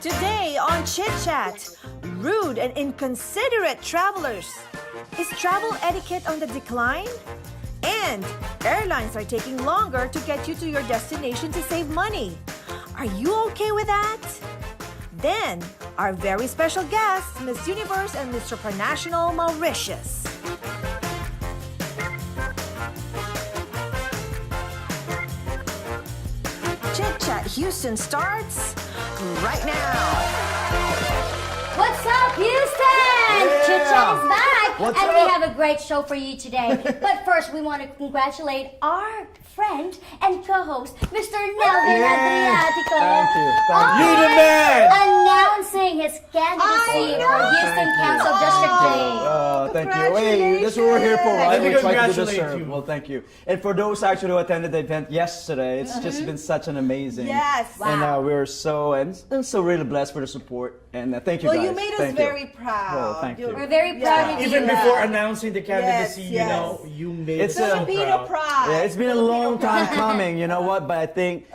Today on Chit Chat, rude and inconsiderate travelers. Is travel etiquette on the decline? And airlines are taking longer to get you to your destination to save money. Are you okay with that? Then, our very special guests, Miss Universe and Miss Supranational Mauritius. Chit Chat Houston starts right now. What's up, Houston? Yeah. Chit Chat is back, What's and up? we have a great show for you today. But first, we want to congratulate our friend and co-host, Mr. Nelvin Adriatico. Thank you. on You the man. Announcing his candidacy for Houston Council District 3. Thank you. Hey, that's what we're here for, right? Let me We try to do congratulate this, sir. you. Well, thank you. And for those actually who attended the event yesterday, it's just been such an amazing. Yes. And Wow. we're so and so really blessed for the support. And thank you Well, guys. you made us Thank you. very proud. Oh, thank you. We're very proud of you. Even before announcing the candidacy, Yes, you yes. know, you made It's us so Filipino proud. pride. Yeah, it's been a Filipino long time pride. coming, you know what? But I think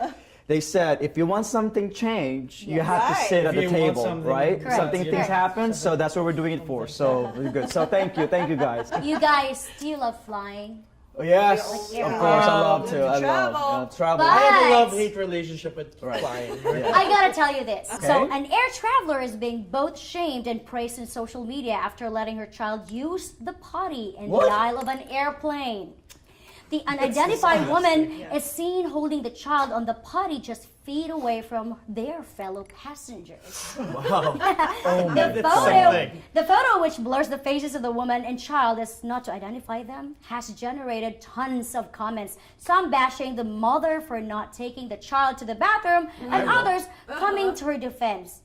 they said if you want something changed, you have to Right. sit at If the you want table, something- right? Correct. Something things Correct. happen, so that's what we're doing it for. So we're good. So thank you guys. You guys, do you love flying? Oh, yes, Yeah. of course, I love to. I Travel. love travel. But- I have a love-hate relationship with Right. flying. Yeah. I gotta tell you this. So, Okay. an air traveler is being both shamed and praised in social media after letting her child use the potty in What? the aisle of an airplane. The unidentified woman is seen holding the child on the potty just feet away from their fellow passengers. Wow. The photo, which blurs the faces of the woman and child as not to identify them, has generated tons of comments. Some bashing the mother for not taking the child to the bathroom, and others coming to her defense.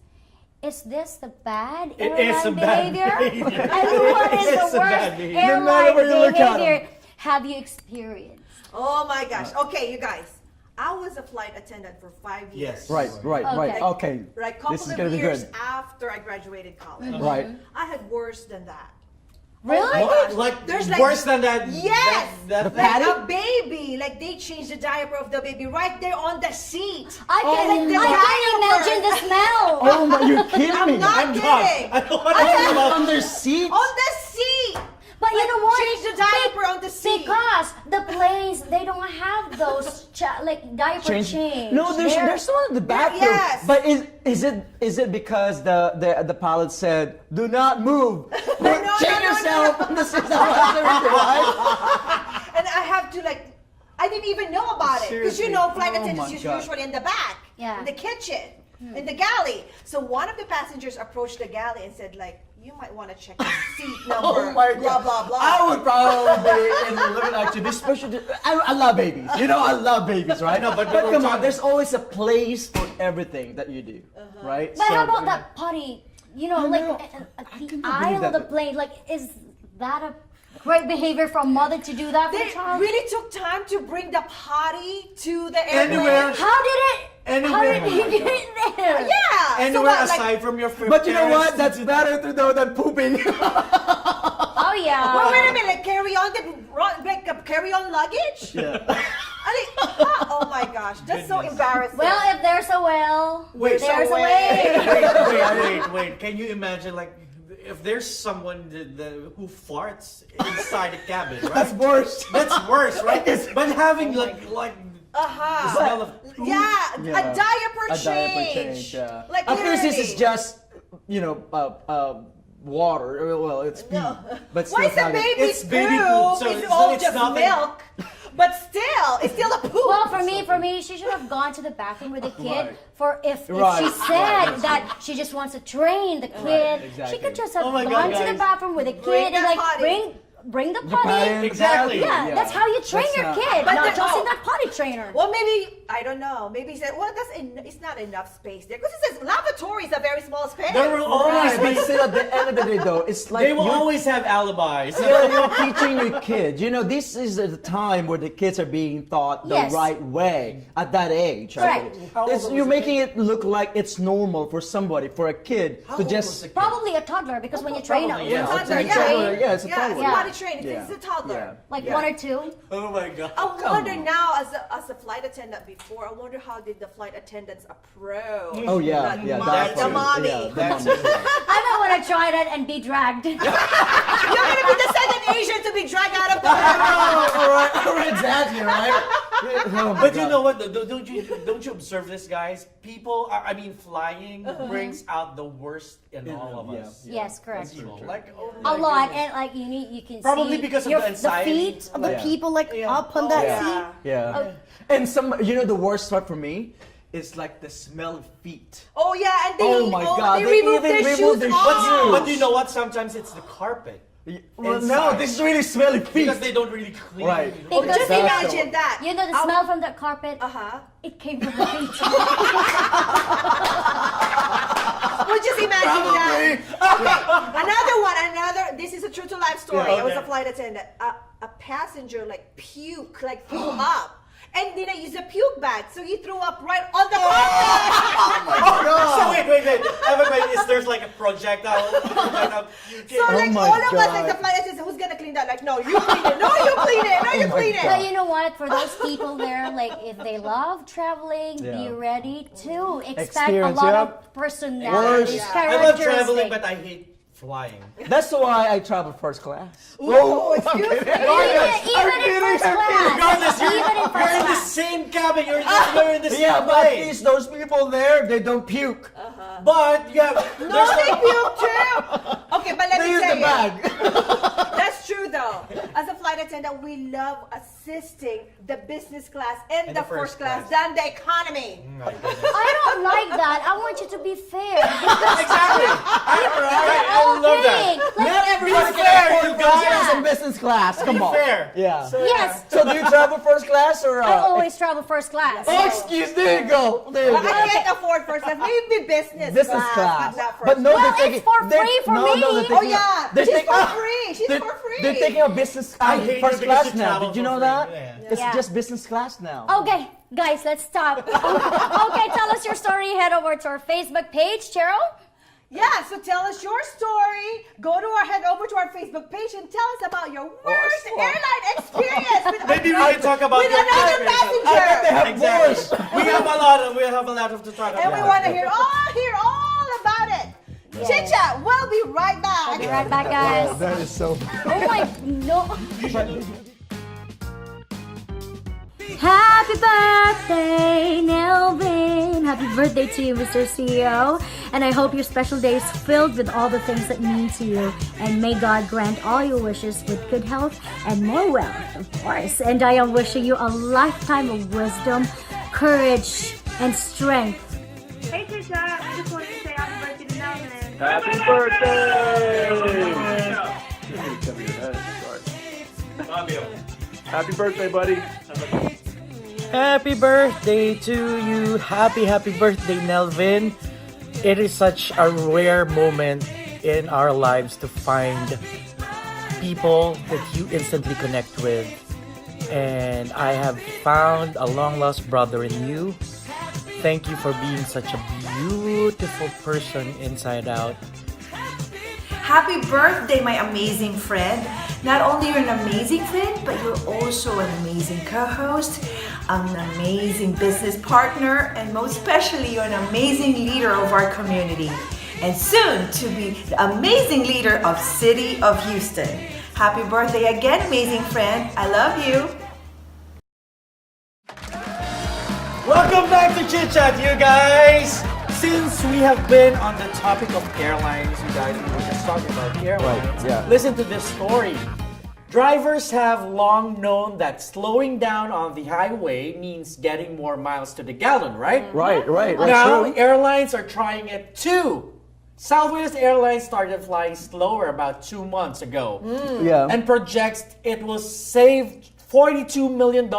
Is this the bad It airline is a bad behavior? behavior. And what is It's the a bad worst behavior. No matter airline where you look at behavior have you experienced? Oh my gosh. Okay, you guys. I was a flight attendant for 5 years. Yes. Right. Okay. Okay. Right, couple This is of gonna be years good. after I graduated college. Right. I had worse than that. Really? Gosh. Like, There's worse than that? Yes! That Like a baby, like they changed the diaper of the baby right there on the seat. I can diaper. imagine the smell. Oh my! You're kidding me. I'm not I'm kidding. done. I don't want to talk about Under seat. On the seat. But you know what? Change the diaper on the seat. Because the planes, they don't have those like diaper change. No, there's one in the bathroom. yes. But is it because the pilot said do not move? Change yourself. This is right. And I have to I didn't even know about it. Because Seriously. flight Oh attendants my is God. usually in the back, Yeah. in the kitchen, in the galley. So one of the passengers approached the galley and said you might want to check your seat number, Oh my blah, God. blah, blah. I would probably be looking at you, especially. I love babies. You know, I love babies, right? No, but but we're come on, talking- there's always a place for everything that you do, right? But how So- about that potty? You know, I like know. at I the cannot believe aisle of the that. plane. Like, is that a great behavior for a mother to do that for They a child? really took time to bring the potty to the airplane. Anywhere. How did it? How Anywhere. did he get in there? Yeah. Anywhere so what, aside from your fifth But you know parents, what? That's better to know than pooping. Oh yeah. Well, wait a minute. Carry-on luggage? Yeah. Oh my gosh, that's so Goodness. embarrassing. Well, if there's a well, Wait, there's so a way. wait. Can you imagine, like, if there's someone who farts inside the cabin, right? That's worse. That's worse, right? But having the smell of poop. Yeah, Yeah. a diaper A change. diaper change. Yeah. Like Of course, this is literally. just water. Well, it's pee. But still Why is the not- baby It's baby poop? poop, so it's it's- all it's just nothing. milk, but still, it's still a poop. Well, for me, she should have gone to the bathroom with the kid. Right. For if Right, she said right. that she just wants to train the kid, exactly. she could just have Oh my gone God, to the guys. bathroom with the Bring kid and the like potty. bring the potty. potty. Exactly. Yeah, that's how you train That's your not- kid, But not the- just in oh. that potty trainer. Well, maybe I don't know. Maybe he said, "Well, it's not enough space there because it says lavatory is a very small space." There will always Right, but be. still, at the end of the day, though, it's like They will you're- always have alibis. you're teaching your kids. You know, this is the time where the kids are being taught the Yes. right way at that age. Correct. How old You're was the making it look like it's normal for somebody, for a kid How to old just. was the kid? Probably a toddler because when you train them, Probably, yeah. you Toddler, train. Yeah, it's a yeah, toddler. it's Yeah. potty trained. Yeah. It's a toddler. Yeah. Like Yeah. 1 or 2. Oh my god. I wonder now, as a flight attendant before. I wonder how did the flight attendants approach? Oh yeah, Like, yeah. mommy, That's the it. mommy. Yeah, the That's mommy. it. I don't want to try that and be dragged. You're gonna be the second Asian to be dragged out of the all right, exactly, right? Oh my But you God. know what? Don't you observe this, guys? People, flying brings out the worst in all of us. Yes, correct. People, like A lot, and like you can Probably see because of your, the anxiety. feet of the Yeah. people like Yeah. up on that Yeah. seat. Yeah. Oh. And the worst part for me is like the smell of feet. Oh yeah, and they, Oh my God, they they remove even their remove shoes their off. But you know what? Sometimes it's the carpet. Well, Inside. no, this is really smelly feet. Because they don't really clean. Right. Oh, Because just they- imagine that. You know the smell from the carpet? Uh-huh. It came from the feet. Well, just imagine that. Okay, another one. This is a true to life story. Yeah, I was a okay. flight attendant. A passenger like puke, like threw up. And then I used a puke bag, so he threw up right on the carpet. So wait. Everybody, there's like a projectile. So like my all of us, God. like the flight attendant, who's gonna clean that? Like, no, you clean it. No, you clean it. No, you my clean But it. you know what? For those people there, like if they love traveling, be Yeah. ready to expect a Experience, lot yeah. of personality, Worse. I love traveling, characteristics. but I hate flying. That's why I travel first class. Oh, excuse me. Even in first class. Regardless, Even in you're first in the class. same cabin. You're in the same Yeah, but at plane. least those people there, they don't puke. But yeah, No, they puke too. Okay, but let They me use tell the you. bag. That's true though. As a flight attendant, we love assisting the business class and the first class than the economy. I don't like that. I want you to be fair. Exactly. I love that. Not everybody fair, can afford you first guys. class and business class. Come on. fair. Yeah. Yes, So do you travel first class or? I always travel first class. Oh, excuse. There you go. There you I go. can't afford first class. Maybe business Business class. but not first But no, Well, they're taking. it's for they're- free for no, me. No, they're Oh taking yeah, they're she's taking- for free. She's they're- for free. They're taking a business I hate first it because class you now. travel Did you for know free. that? Yeah. It's Yeah. just business class now. Okay, guys, let's stop. Okay, tell us your story. Head over to our Facebook page, Cheryl. Yeah, so tell us your story. Head over to our Facebook page and tell us about your worst airline experience. Maybe we can talk about with your another experience. I bet they passenger. have Exactly. worse. We have a lot of to talk about. And we want to hear all about it. Yes. Chit Chat, we'll be right back. I'll be right back, guys. That is so. Oh my, no. Happy birthday, Nelvin. Happy birthday to you, Mr. CEO. And I hope your special day is filled with all the things that mean to you. And may God grant all your wishes with good health and more wealth, of course. And I am wishing you a lifetime of wisdom, courage, and strength. Hey, Chit Chat. I just wanted to say happy birthday to Nelson. Happy birthday! Happy birthday, buddy. Happy birthday to you. Happy birthday, Nelvin. It is such a rare moment in our lives to find people that you instantly connect with. And I have found a long lost brother in you. Thank you for being such a beautiful person inside out. Happy birthday, my amazing friend. Not only you're an amazing friend, but you're also an amazing co-host, an amazing business partner, and most especially, you're an amazing leader of our community. And soon to be the amazing leader of City of Houston. Happy birthday again, amazing friend. I love you. Welcome back to Chit Chat, you guys! Since we have been on the topic of airlines, you guys, we were just talking about airlines. Right, yeah. Listen to this story. Drivers have long known that slowing down on the highway means getting more miles to the gallon, right? Right. Now, True. airlines are trying it too. Southwest Airlines started flying slower about 2 months ago Yeah. and projects it will save $42 million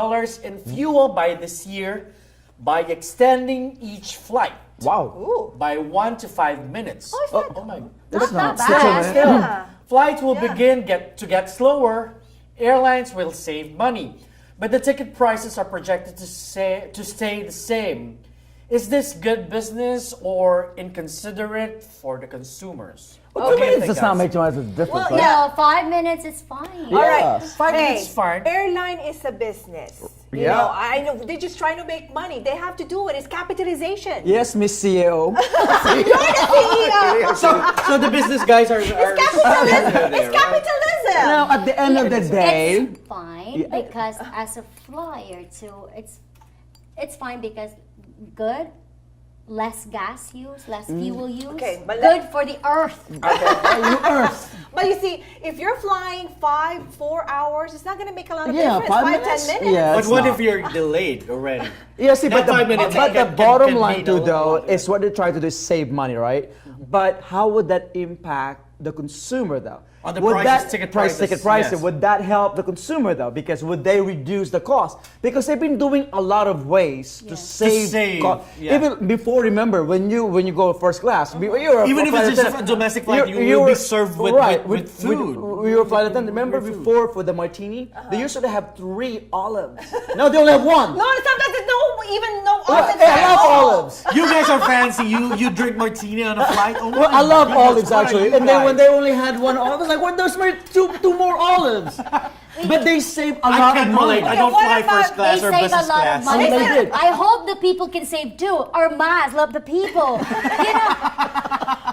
in fuel by this year by extending each flight Wow. by 1 to 5 minutes. Oh my! That's not not bad. bad. Still, flights will begin to get slower. Airlines will save money, but the ticket prices are projected to stay the same. Is this good business or inconsiderate for the consumers? What do you think, Does not guys? make too much of a difference. Well, right? No, 5 minutes is fine. Yeah. All right. 5 minutes is fine. Airline is a business. You Yeah. know, I know they're just trying to make money. They have to do it. It's capitalization. Yes, Miss CEO. So the business guys are Capitalism. It's capitalism. Now, at the end of the day, It's fine because as a flyer too, it's fine because good, less gas use, less fuel use. Okay, but good for the earth. But you see, if you're flying 4 hours, it's not going to make a lot of yeah, difference. 5 10 minutes. minutes. Yeah, But it's what not. if you're delayed already? Yeah, see, but That 5 the, minutes but can- the bottom can line mean a too, lot though, longer. is what they try to do is save money, right? But how would that impact the consumer, though? On the would prices, that, ticket price, prices, ticket prices, yes. would that help the consumer, though? Because would they reduce the cost? Because they've been doing a lot of ways to save, save, cost. yeah. Even before, remember, when you go first class, you're a Even if flight it's just attendant, a domestic flight, you will be served with food. You're a flight attendant. Remember before for the martini, they used to have 3 olives. Now they only have 1. No, sometimes there's no Well, olives hey, I at love all. olives. You guys are fancy. You drink martini on a flight. Oh Well, my I love goodness, olives what are actually, you and then when guys? they only had 1 olive, I was like, "What? There's two more olives." But they save a I lot can't of money. relate. I Okay, don't what fly about- first class They or save a business lot class. of money. They did. I hope the people can save too. Our mass love the people. You know,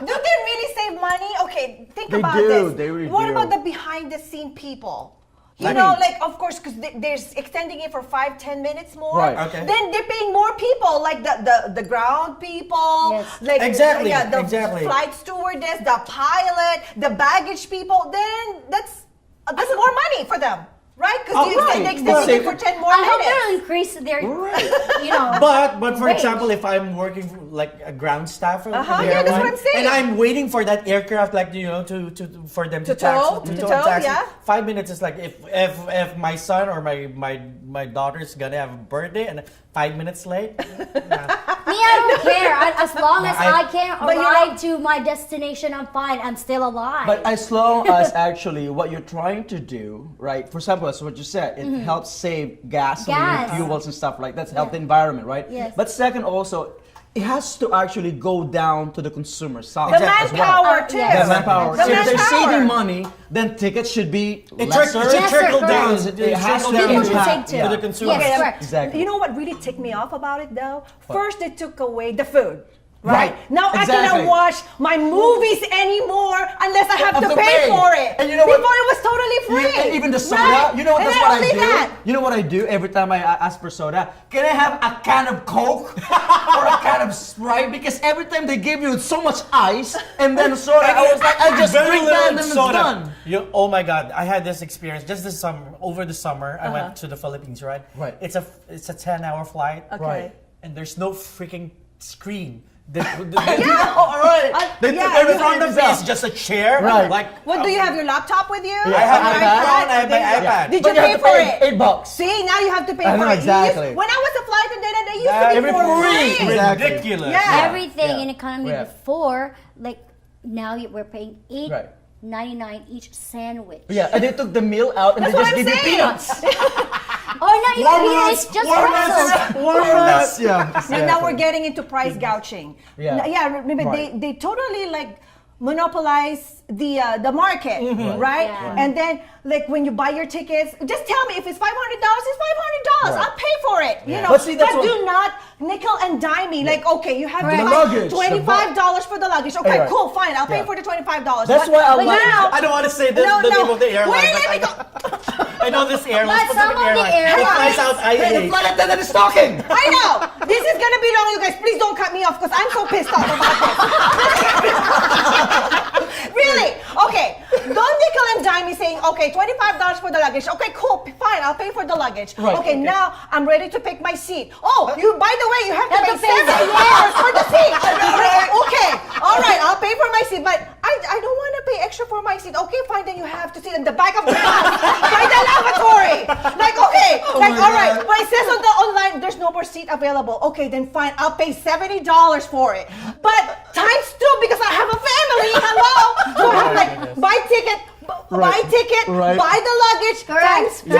Do they really save money? Okay, think They about do, this. they really What do. about the behind the scene people? You Like- know, like of course, because they're extending it for 5-10 minutes more. Right. Okay. Then they're paying more people, like the ground people, Yes. like Exactly, yeah, the exactly. flight stewardess, the pilot, the baggage people. Then that's more money for them, right? Because right. they extended it for 10 more I hope minutes. they'll increase their, Right. you know. But for wage. example, if I'm working for, like a ground staff, Yeah, that's what I'm saying. and I'm waiting for that aircraft, like to for them to taxi, tow, to tow, taxi. yeah. 5 minutes is like if my son or my daughter's gonna have a birthday and 5 minutes late. Me, I don't care. As long as I can But you arrive to my destination, I'm fine. I'm still alive. But as long as actually what you're trying to do, right? For example, that's what you said. It helps save gasoline, Gas. fuels, and stuff like that. Help the environment, right? Yes. But second, also, it has to actually go down to the consumer side. The as well. manpower too. yes. The manpower. The So if they're manpower. saving money, then tickets should be It lesser. trickle correct. down. It has trickle to down People should impact, save too. to the consumer. Yes, Okay, correct. Exactly. You know what really ticked me off about it though? First, they took away the food. Right. Now I Exactly. cannot watch my movies anymore unless I have Have to to pay pay. for it. And you know what? Before it was totally free. And even the soda, Right? you know what? And That's not what I only do. that, You know what I do every time I ask for soda? Can I have a can of Coke or a can of Sprite? Because every time they give you so much ice and then soda, I was like, I just Very drink that little and then it's soda. done. Oh my God! I had this experience just this summer. Over the summer, I went to the Philippines. Right. Right. It's a 10-hour flight. Okay. And there's no freaking screen. Yeah, all right. They yeah, took you everything front of me out. is just a chair. Right. Like What do you have your laptop with you? Yeah, I have my iPad. phone. I have my Then- iPad. Did But you have pay to for it? $8. See, now you have to pay I for know, it. exactly. When I was a flight attendant, they used That to be every for free. free. Exactly. Ridiculous. Yeah. Everything Yeah. in economy Yeah. before, like now we're paying Right. $8.99 each sandwich. Yeah, and they took the meal out and That's they what just I'm give you saying. peanuts. Oh, not even peanuts, just pretzels. Warm-ups. Yeah. And now we're getting into price gouging. Yeah. Yeah, remember Right. they totally like monopolize the market, right? Yeah. And then like when you buy your tickets, just tell me if it's $500, it's $500. Right. I'll pay for it. You know, But see, that's but what- do not nickel and dime me. Like, okay, you have to Correct. The pay luggage, the $25 for the luggage. Okay, Right. cool, fine. I'll pay Yeah. for the $25. That's But- why I but like- now, I don't want to say the No, name no. of the airline. Wait, but let me I know this airline. But some specific of the airline. It airlines- flies out Hey, the IAH. flight attendant is talking. I know. This is gonna be long, you guys. Please don't cut me off because I'm so pissed off about this. Really? Okay. Don't nickel and dime me saying, okay, $25 for the luggage. Okay, cool, fine. I'll pay for the luggage. Right. Okay, now I'm ready to pick my seat. Oh, you. By the way, you have to Have pay to pay $7 for the seat. Okay. All right. I'll pay for my seat, but I don't want to pay extra for my seat. Okay, fine. Then you have to sit in the back of the bus by the lavatory. Like, okay. Like, my all right. God. But it says on the online, there's no more seat available. Okay, then fine. I'll pay $70 for it. But times 2 because I have a family. Hello. So I have like buy ticket, buy ticket, Right. buy the luggage Correct. times 2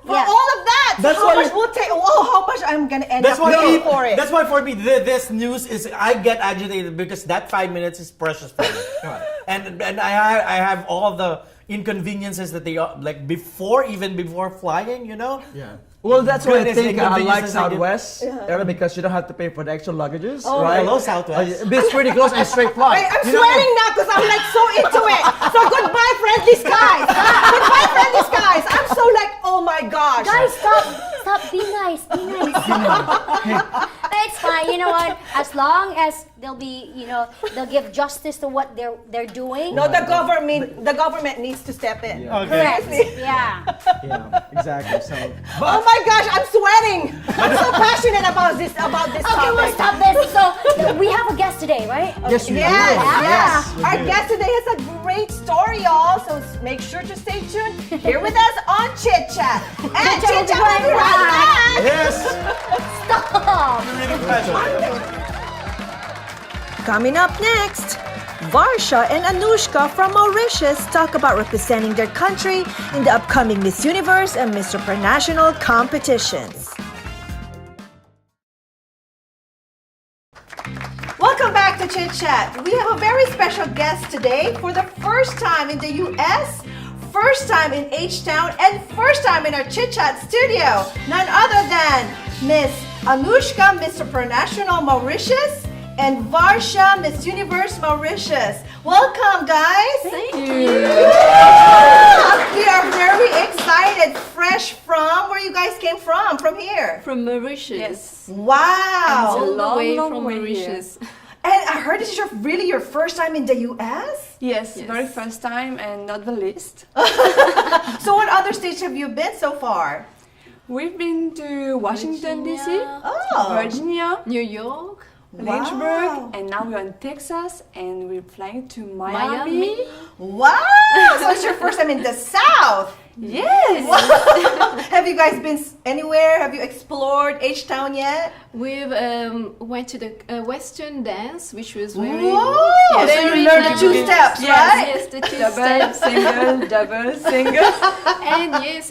for Yeah. all of that. That's how why much you- will take? Oh, how much I'm gonna end That's up why paying for it. That's why for me this news is I get agitated because that 5 minutes is precious for me. And I have all the inconveniences that they are like before flying. You know. Yeah. Well, that's why I Goodness, think the I like convenience I get. Southwest, because you don't have to pay for the extra luggages, Oh, right? hello, Southwest. It's pretty close and straight flight. I'm You know- sweating now because I'm like so into it. So goodbye, friendly skies. Goodbye, friendly skies. I'm so like, oh my gosh. Guys, stop. Be nice. But it's fine. You know what? As long as they'll give justice to what they're doing. No, the government needs to step in. Correct. Yeah. Yeah, exactly. So, Oh my gosh, I'm sweating. I'm so passionate about this Okay, topic. we'll stop this. So we have a guest today, right? yes, we Yes, do. yeah. Yes, we Our do. guest today has a great story, y'all. So make sure to stay tuned here with us on Chit Chat. And Chit Chat will be right back. Yes. Stop. Coming up next, Varsha and Anushka from Mauritius talk about representing their country in the upcoming Miss Universe and Miss Supranational competitions. Welcome back to Chit Chat. We have a very special guest today for the first time in the US, first time in H-Town, and first time in our Chit Chat studio. None other than Miss Anushka, Miss Supranational Mauritius, and Varsha, Miss Universe Mauritius. Welcome, guys. Thank you. We are very excited. Fresh from where you guys came from? From here. From Mauritius. Wow. All the way long from way Mauritius. And I heard this is really your first time in the US? Yes, Yes. very first time and not the least. So what other states have you been so far? We've been to Washington, D.C., Virginia, Oh. Virginia, New York, Lynchburg, and now we're in Texas and we're flying to Miami. Wow! So it's your first time in the South. Yes! Have you guys been anywhere? Have you explored H-Town yet? we've went to the Western dance, which was very Whoa! So very you learned the two nice. steps, Yes. right? Yes, the two Double, steps. single, double, single.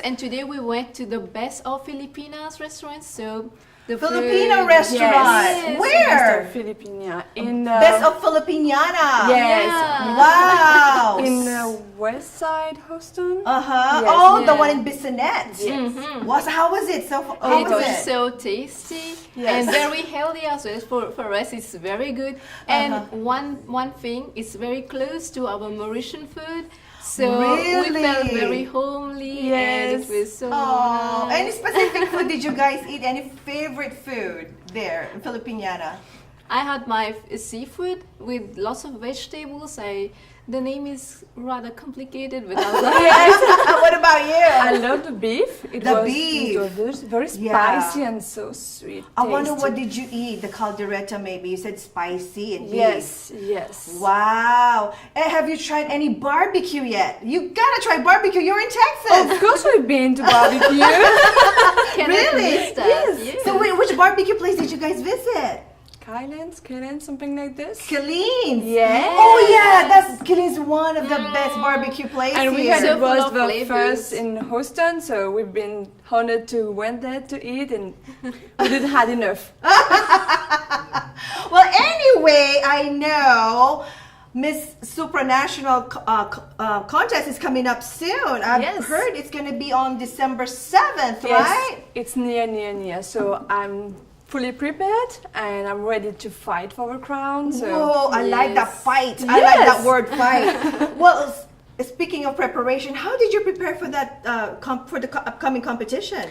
And today we went to the best of Filipinas restaurants. So the Filipino food- restaurant. Yes. Where? Filipina. In Best of Filipiniana. Yes. Yeah. Wow. In West Side, Houston. Uh-huh. Yes. Oh, the Yeah. one in Bissonnette. Yes. How was it? How It was was it? so tasty Yes. and very healthy as well. For us, it's very good. And one thing, it's very close to our Mauritian food. So we felt Really? very homely and it Yes. was so Oh, nice. any specific food did you guys eat? Any favorite food there in Filipiniana? I had my seafood with lots of vegetables. The name is rather complicated, but I was like, What about you? I love the beef. It The was, beef. It was very Yeah. spicy and so sweet. I wonder tasty. what did you eat? The caldereta maybe. You said spicy and beef. Yes, yes. Wow. And have you tried any barbecue yet? You gotta try barbecue. You're in Texas. Of course, we've been to barbecue. cannot Really? miss that. Yes. So wait, which barbecue place did you guys visit? Kylan's, something like this. Killeen's. Yes. Oh yeah, that's Killeen's one of the best barbecue places. And we here. had So it was full of the flavors. first in Houston, so we've been honored to went there to eat, and we didn't had enough. Well, anyway, I know Miss Supranational contest is coming up soon. I've Yes. heard it's going to be on December 7th, right? It's near. So I'm fully prepared, and I'm ready to fight for the crown. So Whoa, I like that Yes. fight. I like that Yes. word fight. Well, speaking of preparation, how did you prepare for that for the upcoming competition?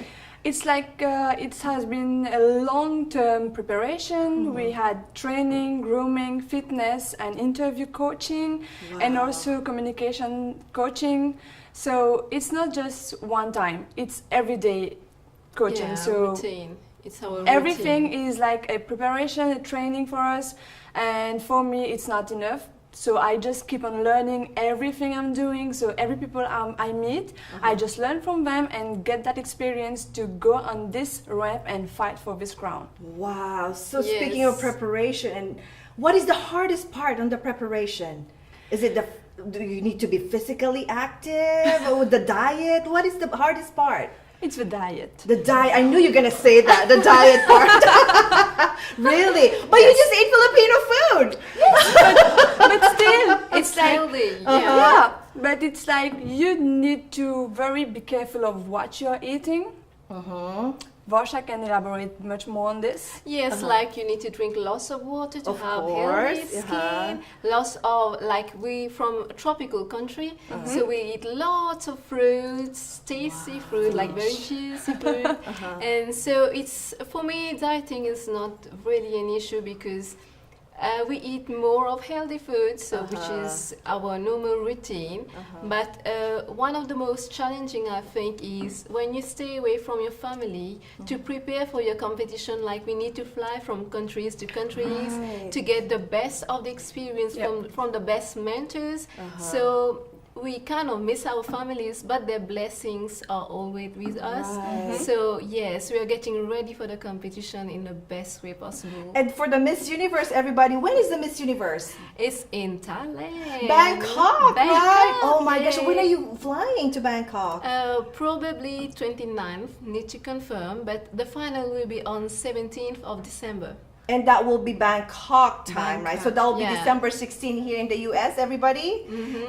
it's like it has been a long-term preparation. We had training, grooming, fitness, and interview coaching, and also communication coaching. So it's not just one time; it's everyday coaching. Yeah, so routine. It's our everything routine. is like a preparation, a training for us, and for me it's not enough. So I just keep on learning everything I'm doing. So every people I meet, I just learn from them and get that experience to go on this ramp and fight for this crown. Wow. So speaking of Yes. preparation, and what is the hardest part on the preparation? Is it do you need to be physically active or with the diet? What is the hardest part? It's the diet. The diet. I knew you were gonna say that. The diet part. Really? But you just ate Filipino food. But still, It's healthy. Uh-huh. yeah. But it's like you need to very be careful of what you're eating. Varsha can elaborate much more on this. Yes, like you need to drink lots of water to Of have course, healthy skin. Lots of, like we from a tropical country, so we eat lots of fruits, tasty fruit, like very juicy fruit. And so it's, for me, dieting is not really an issue because we eat more of healthy food, so which is our normal routine. But one of the most challenging, I think, is when you stay away from your family to prepare for your competition. Like we need to fly from countries to countries to get the best of the experience from the best mentors. So we kind of miss our families, but their blessings are always with us. So yes, we are getting ready for the competition in the best way possible. And for the Miss Universe, everybody, when is the Miss Universe? It's in Thailand. Bangkok, right? Oh my gosh, yes. when are you flying to Bangkok? Probably 29th, need to confirm, but the final will be on 17th of December. And that will be Bangkok time, right? So that will be yeah. December 16 here in the US, everybody.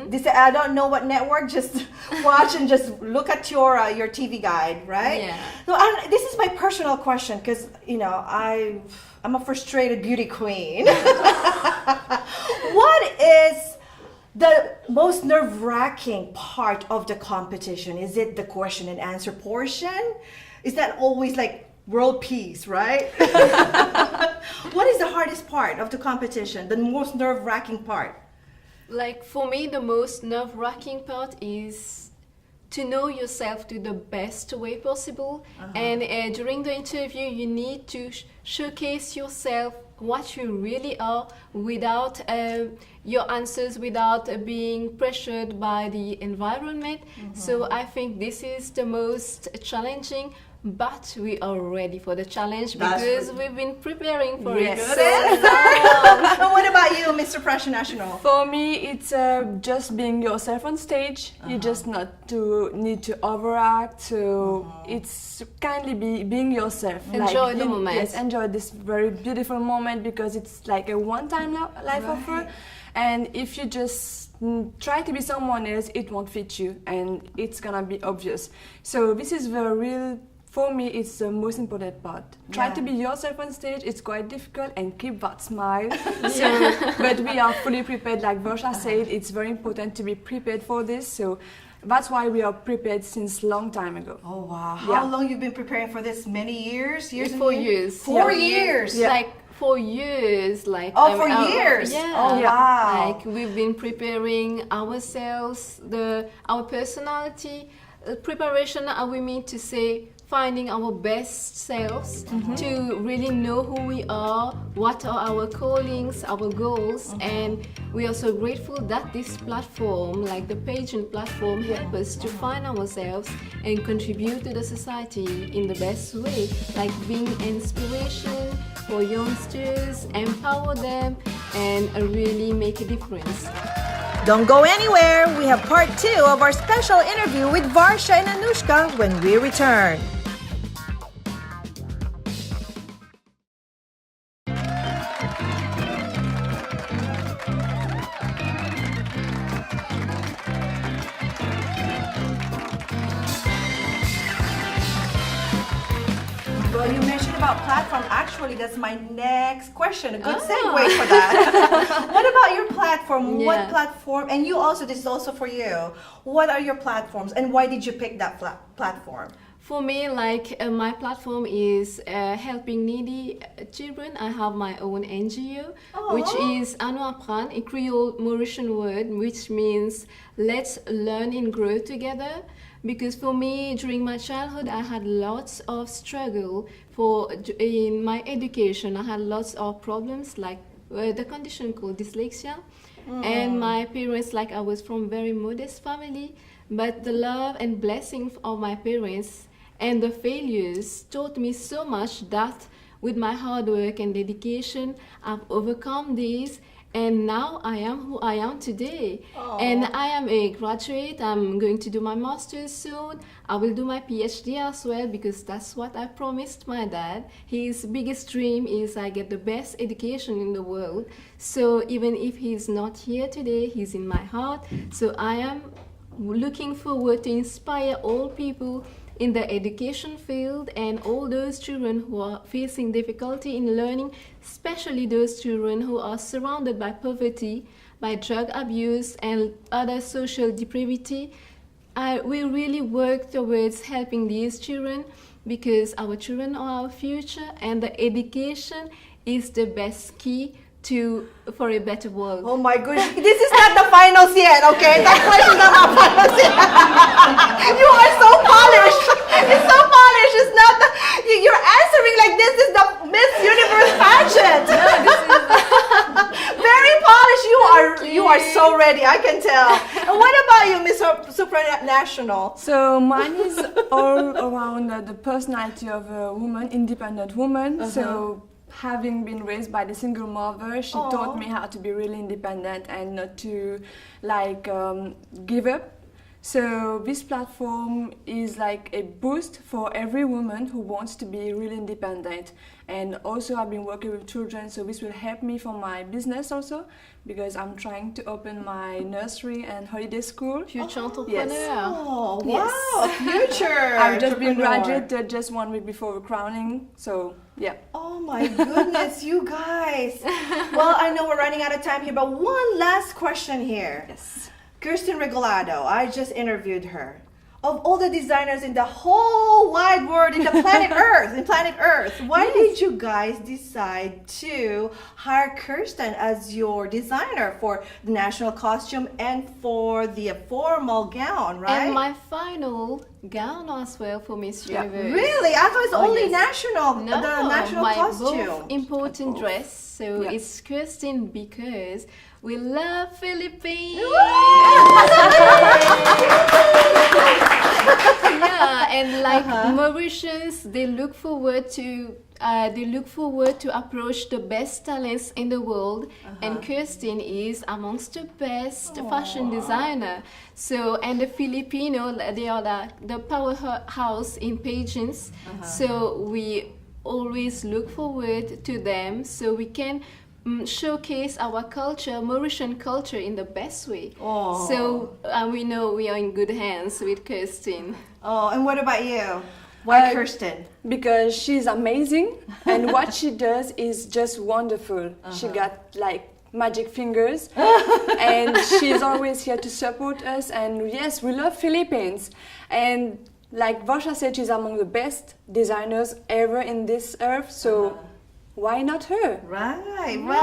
This, I don't know what network, just watch and just look at your TV guide, right? Yeah. So this is my personal question because, you know, I'm a frustrated beauty queen. What is the most nerve-wracking part of the competition? Is it the question and answer portion? Is that always like world peace, right? What is the hardest part of the competition? The most nerve-wracking part? Like for me, the most nerve-wracking part is to know yourself to the best way possible. And during the interview, you need to showcase yourself, what you really are, without your answers, without being pressured by the environment. So I think this is the most challenging. But we are ready for the challenge because we've been preparing for it. What about you, Mr. Supranational? For me, it's just being yourself on stage. You just not to need to overact. So it's kindly being yourself. Enjoy the moment. Yes, enjoy this very beautiful moment because it's like a one-time life offer. And if you just try to be someone else, it won't fit you, and it's gonna be obvious. So this is the real. For me, it's the most important part. Try to be yourself on stage. It's quite difficult, and keep that smile. But we are fully prepared. Like Varsha said, it's very important to be prepared for this. So that's why we are prepared since long time ago. Oh wow! How long you've been preparing for this? Many years? 4 years. 4 years. Like 4 years. Like for years. Yeah. Oh wow! Like we've been preparing ourselves, our personality. Preparation, we mean to say, finding our best selves, to really know who we are, what are our callings, our goals, and we are so grateful that this platform, like the pageant platform, help us to find ourselves and contribute to the society in the best way, like being inspiration for youngsters, empower them, and really make a difference. Don't go anywhere. We have part 2 of our special interview with Varsha and Anushka when we return. Well, you mentioned about platform. Actually, that's my next question. A good segue for that. What about your platform? What platform? And you also, this is also for you. What are your platforms and why did you pick that platform? For me, like my platform is helping needy children. I have my own NGO, which is Anu Apprendre, a Creole Mauritian word, which means let's learn and grow together. Because for me, during my childhood, I had lots of struggle in my education. I had lots of problems, like the condition called dyslexia. And my parents, like I was from very modest family, but the love and blessing of my parents and the failures taught me so much that with my hard work and dedication, I've overcome these. And now I am who I am today. And I am a graduate. I'm going to do my master's soon. I will do my PhD as well because that's what I promised my dad. His biggest dream is I get the best education in the world. So even if he's not here today, he's in my heart. So I am looking forward to inspire all people in the education field, and all those children who are facing difficulty in learning, especially those children who are surrounded by poverty, by drug abuse and other social depravity. We really work towards helping these children because our children are our future, and the education is the best key for a better world. Oh my goodness, this is not the finals yet, okay? That question's not our finals yet. You are so polished. It's so polished. It's not the, you're answering like this is the Miss Universe pageant. Very polished. You are so ready, I can tell. And what about you, Miss Supranational? So mine is all around the personality of a woman, independent woman. So having been raised by the single mother, she taught me how to be really independent and not to give up. So this platform is like a boost for every woman who wants to be really independent. And also I've been working with children, so this will help me for my business also, because I'm trying to open my nursery and holiday school. Future entrepreneur. Oh, Yes. wow, future. I've just been entrepreneur. graduated just 1 week before the crowning, so yeah. Oh my goodness, you guys. Well, I know we're running out of time here, but one last question here. Yes. Kirsten Regalado, I just interviewed her. Of all the designers in the whole wide world, in the planet Earth, why did you guys decide to hire Kirsten as your designer for the national costume and for the formal gown, right? And my final gown as well for Miss Universe. Really? I thought it's only yes. national, No, the national my costume. both important dress. So it's Kirsten because we love Philippines. Yeah, and like Mauritius, they look forward to approach the best talents in the world, and Kirsten is amongst the best fashion designer. So, and the Filipino, they are the powerhouse in pageants. So we always look forward to them, so we can showcase our culture, Mauritian culture, in the best way. So we know we are in good hands with Kirsten. Oh, and what about you? Why Kirsten? Because she's amazing and what she does is just wonderful. She got like magic fingers and she's always here to support us, and yes, we love Philippines. And like Varsha said, she's among the best designers ever in this earth, so why not her? Right.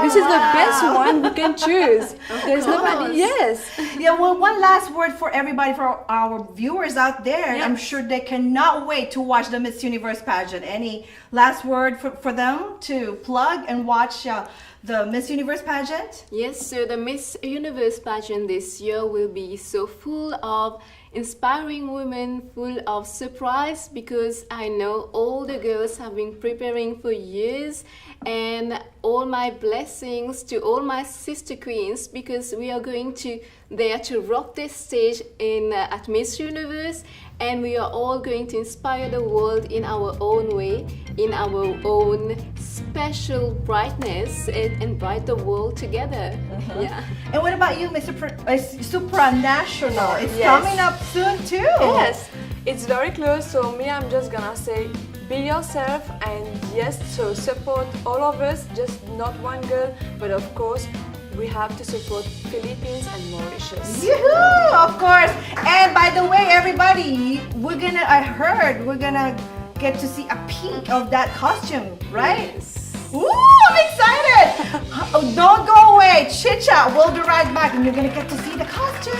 This is the best one we can choose. There's nobody. Yes. Yeah, well, one last word for everybody, for our viewers out there. Yes. I'm sure they cannot wait to watch the Miss Universe pageant. Any last word for them to plug and watch the Miss Universe pageant? Yes, so the Miss Universe pageant this year will be so full of inspiring women, full of surprise, because I know all the girls have been preparing for years, and all my blessings to all my sister queens, because we are going to there to rock this stage in at Miss Universe, and we are all going to inspire the world in our own way, in our own special brightness, and bright the world together. Yeah. And what about you, Mr. Supranational? It's Yes. coming up soon too. Yes, it's very close. So me, I'm just gonna say, be yourself, and yes, so support all of us, just not one girl, but of course, we have to support Philippines and Mauritius. Yoo-hoo, of course. And by the way, everybody, I heard we're gonna get to see a peek of that costume, right? Yes. Ooh, I'm excited! Don't go away. Chit Chat, we'll be right back, and you're gonna get to see the costume.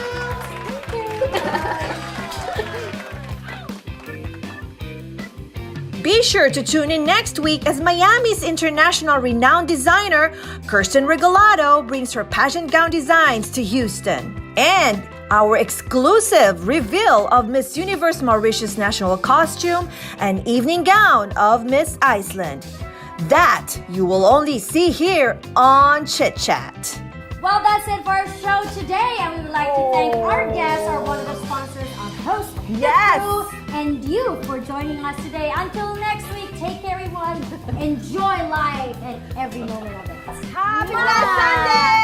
Be sure to tune in next week as Miami's international renowned designer, Kirsten Regalado, brings her pageant gown designs to Houston. And our exclusive reveal of Miss Universe Mauritius national costume and evening gown of Miss Iceland. That you will only see here on Chit Chat. Well, that's it for our show today, and we would like to thank our guests, our wonderful sponsors, our host, Yes. the crew, and you for joining us today. Until next week, take care, everyone. Enjoy life and every moment of it. Happy Black Sunday!